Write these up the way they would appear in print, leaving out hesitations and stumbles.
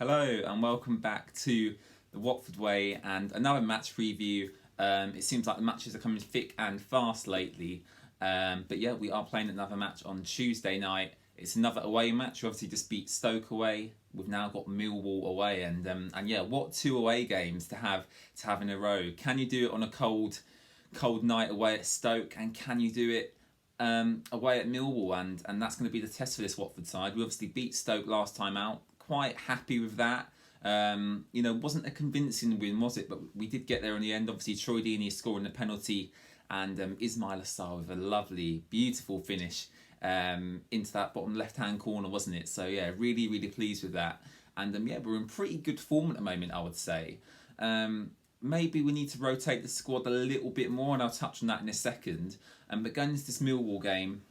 Hello and welcome back to the Watford Way and another match preview. It seems like the matches are coming thick and fast lately. But yeah, we are playing another match on Tuesday night. It's another away match. We obviously just beat Stoke away. We've now got Millwall away, and yeah, what two away games to have in a row? Can you do it on a cold night away at Stoke, and can you do it away at Millwall? And that's going to be the test for this Watford side. We obviously beat Stoke last time out. Quite happy with that. Wasn't a convincing win, was it? But we did get there in the end. Obviously, Troy Deeney scoring the penalty, and Ismail Assar with a lovely, beautiful finish into that bottom left-hand corner, wasn't it? So yeah, really, really pleased with that. And yeah, we're in pretty good form at the moment, I would say. Maybe we need to rotate the squad a little bit more, and I'll touch on that in a second. But going into this Millwall game,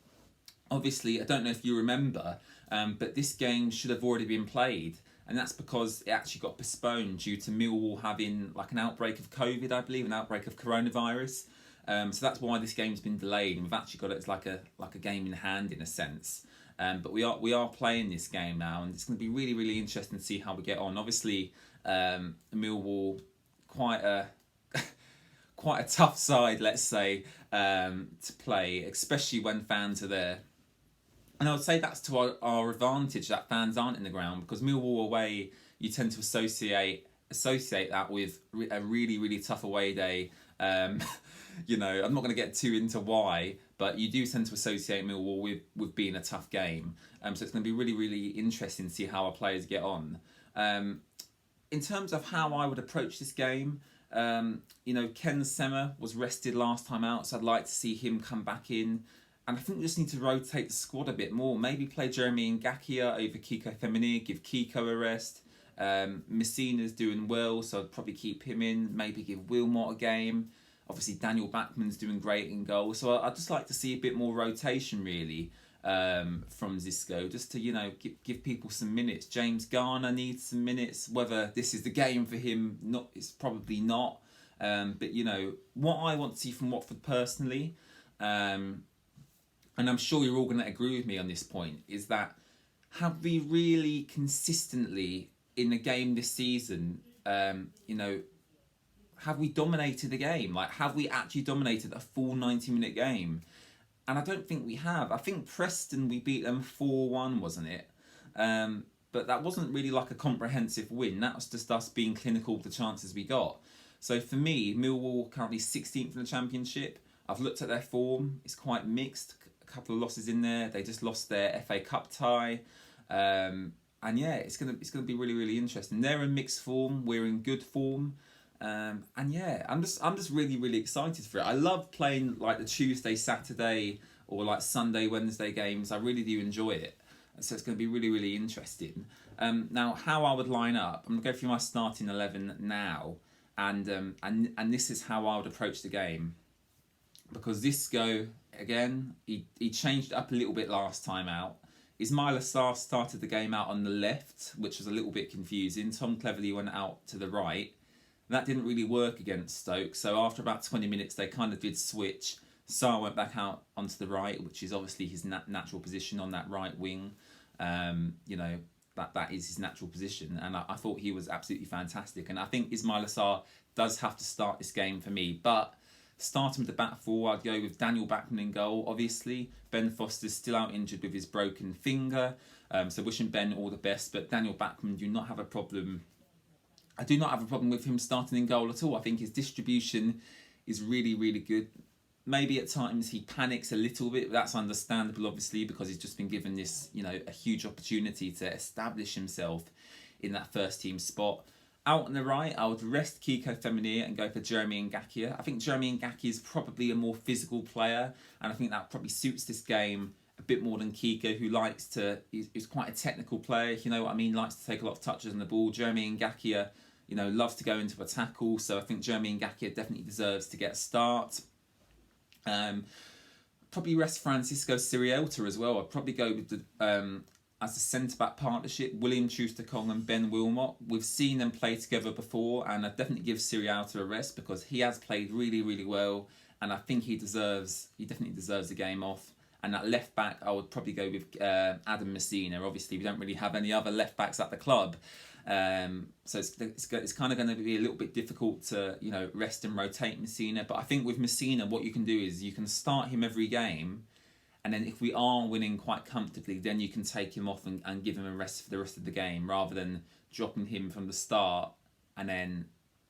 obviously, I don't know if you remember, but this game should have already been played. And that's because it actually got postponed due to Millwall having like an outbreak of COVID, I believe, an outbreak of coronavirus. So that's why this game's been delayed, and we've actually got it as like a game in hand in a sense. But we are playing this game now, and it's going to be really, really interesting to see how we get on. Obviously, Millwall, quite a tough side, let's say, to play, especially when fans are there. And I would say that's to our advantage that fans aren't in the ground, because Millwall away, you tend to associate that with a really, really tough away day. I'm not going to get too into why, but you do tend to associate Millwall with being a tough game. So it's going to be really, really interesting to see how our players get on. In terms of how I would approach this game, Ken Sema was rested last time out, so I'd like to see him come back in. And I think we just need to rotate the squad a bit more. Maybe play Jeremy Ngakia over Kiko Femini, give Kiko a rest. Messina's doing well, so I'd probably keep him in. Maybe give Wilmot a game. Obviously, Daniel Bachmann's doing great in goal. So I'd just like to see a bit more rotation, really, from Xisco, just to, give people some minutes. James Garner needs some minutes. Whether this is the game for him, it's probably not. But, what I want to see from Watford personally, and I'm sure you're all going to agree with me on this point, is that have we really consistently in a game this season, have we dominated the game? Like, have we actually dominated a full 90-minute game? And I don't think we have. I think Preston, we beat them 4-1, wasn't it? But that wasn't really like a comprehensive win. That was just us being clinical with the chances we got. So for me, Millwall currently 16th in the Championship. I've looked at their form. It's quite mixed. Couple of losses in there. They just lost their FA Cup tie, and yeah, it's gonna be really, really interesting. They're in mixed form. We're in good form, and yeah, I'm just really, really excited for it. I love playing like the Tuesday, Saturday, or like Sunday, Wednesday games. I really do enjoy it. So it's going to be really, really interesting. Now, how I would line up, I'm gonna go through my starting 11 now, and this is how I would approach the game. Because Xisco, again, he changed it up a little bit last time out. Ismail Assar started the game out on the left, which was a little bit confusing. Tom Cleverley went out to the right. That didn't really work against Stoke, so after about 20 minutes, they kind of did switch. Sarr went back out onto the right, which is obviously his natural position on that right wing. That is his natural position, and I thought he was absolutely fantastic. And I think Ismail Assar does have to start this game for me, but starting with the back four, I'd go with Daniel Bachmann in goal, obviously. Ben Foster's still out injured with his broken finger, so wishing Ben all the best. But Daniel Bachmann, I do not have a problem with him starting in goal at all. I think his distribution is really, really good. Maybe at times he panics a little bit, but that's understandable, obviously, because he's just been given this, a huge opportunity to establish himself in that first team spot. Out on the right, I would rest Kiko Femini and go for Jeremy Ngakia. I think Jeremy Ngakia is probably a more physical player, and I think that probably suits this game a bit more than Kiko, who is quite a technical player, if you know what I mean, likes to take a lot of touches on the ball. Jeremy Ngakia, loves to go into a tackle, so I think Jeremy Ngakia definitely deserves to get a start. Probably rest Francisco Sirielta as well. I'd probably go with the as a centre-back partnership, William Troost-Ekong and Ben Wilmot. We've seen them play together before, and I'd definitely give Sirielta a rest because he has played really, really well, and I think he definitely deserves the game off. And at left back, I would probably go with Adam Messina. Obviously, we don't really have any other left backs at the club. So it's kind of going to be a little bit difficult to, you know, rest and rotate Messina. But I think with Messina, what you can do is you can start him every game. And then if we are winning quite comfortably, then you can take him off and give him a rest for the rest of the game, rather than dropping him from the start and then,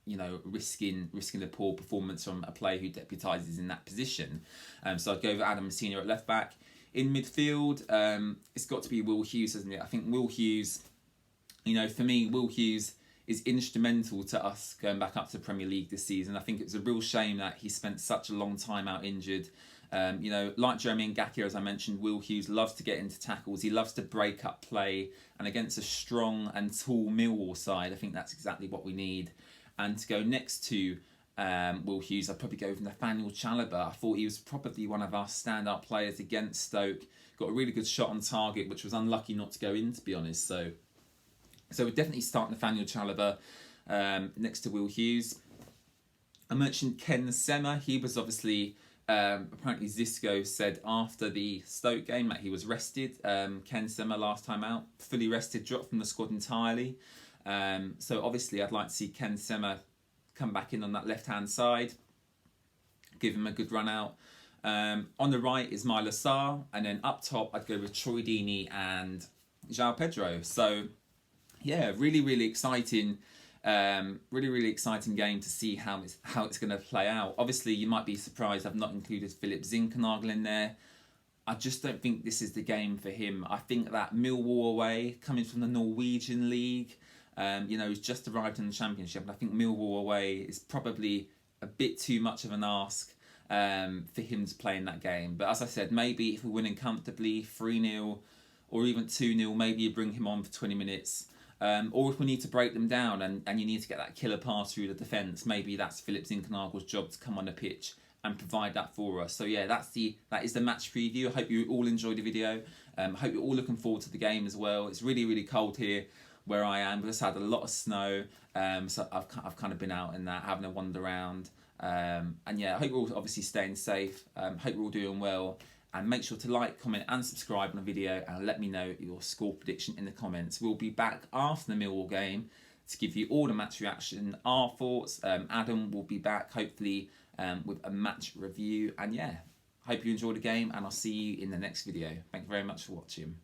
you know, risking a poor performance from a player who deputises in that position. So I'd go with Adam Messina at left back. In midfield, it's got to be Will Hughes, hasn't it? I think Will Hughes, you know, for me, Will Hughes is instrumental to us going back up to the Premier League this season. I think it was a real shame that he spent such a long time out injured. You know, like Jeremy Ngakia, as I mentioned, Will Hughes loves to get into tackles. He loves to break up play. And against a strong and tall Millwall side, I think that's exactly what we need. And to go next to Will Hughes, I'd probably go with Nathaniel Chalobah. I thought he was probably one of our standout players against Stoke. Got a really good shot on target, which was unlucky not to go in, to be honest. So we'd definitely start Nathaniel Chalobah next to Will Hughes. I mentioned Ken Sema. He was obviously... apparently Zisco said after the Stoke game that he was rested. Ken Sema last time out, fully rested, dropped from the squad entirely. So obviously I'd like to see Ken Sema come back in on that left-hand side, give him a good run out. On the right is Myla Sarr, and then up top I'd go with Troy Deeney and João Pedro. So yeah, really exciting. Really exciting game to see how it's going to play out. Obviously, you might be surprised I've not included Philip Zinkernagel in there. I just don't think this is the game for him. I think that Millwall away, coming from the Norwegian League, you know, he's just arrived in the Championship, and I think Millwall away is probably a bit too much of an ask for him to play in that game. But as I said, maybe if we're winning comfortably, 3-0 or even 2-0, maybe you bring him on for 20 minutes. Or if we need to break them down and you need to get that killer pass through the defence, maybe that's Philip Zinkernagel's job to come on the pitch and provide that for us. So yeah, that is the match preview. I hope you all enjoyed the video. I hope you're all looking forward to the game as well. It's really cold here where I am. We've just had a lot of snow, so I've kind of been out in that, having a wander around. And yeah, I hope you're all obviously staying safe. Hope you're all doing well. And make sure to like, comment and subscribe on the video, and let me know your score prediction in the comments. We'll be back after the Millwall game to give you all the match reaction, our thoughts. Adam will be back hopefully with a match review. And yeah, hope you enjoyed the game, and I'll see you in the next video. Thank you very much for watching.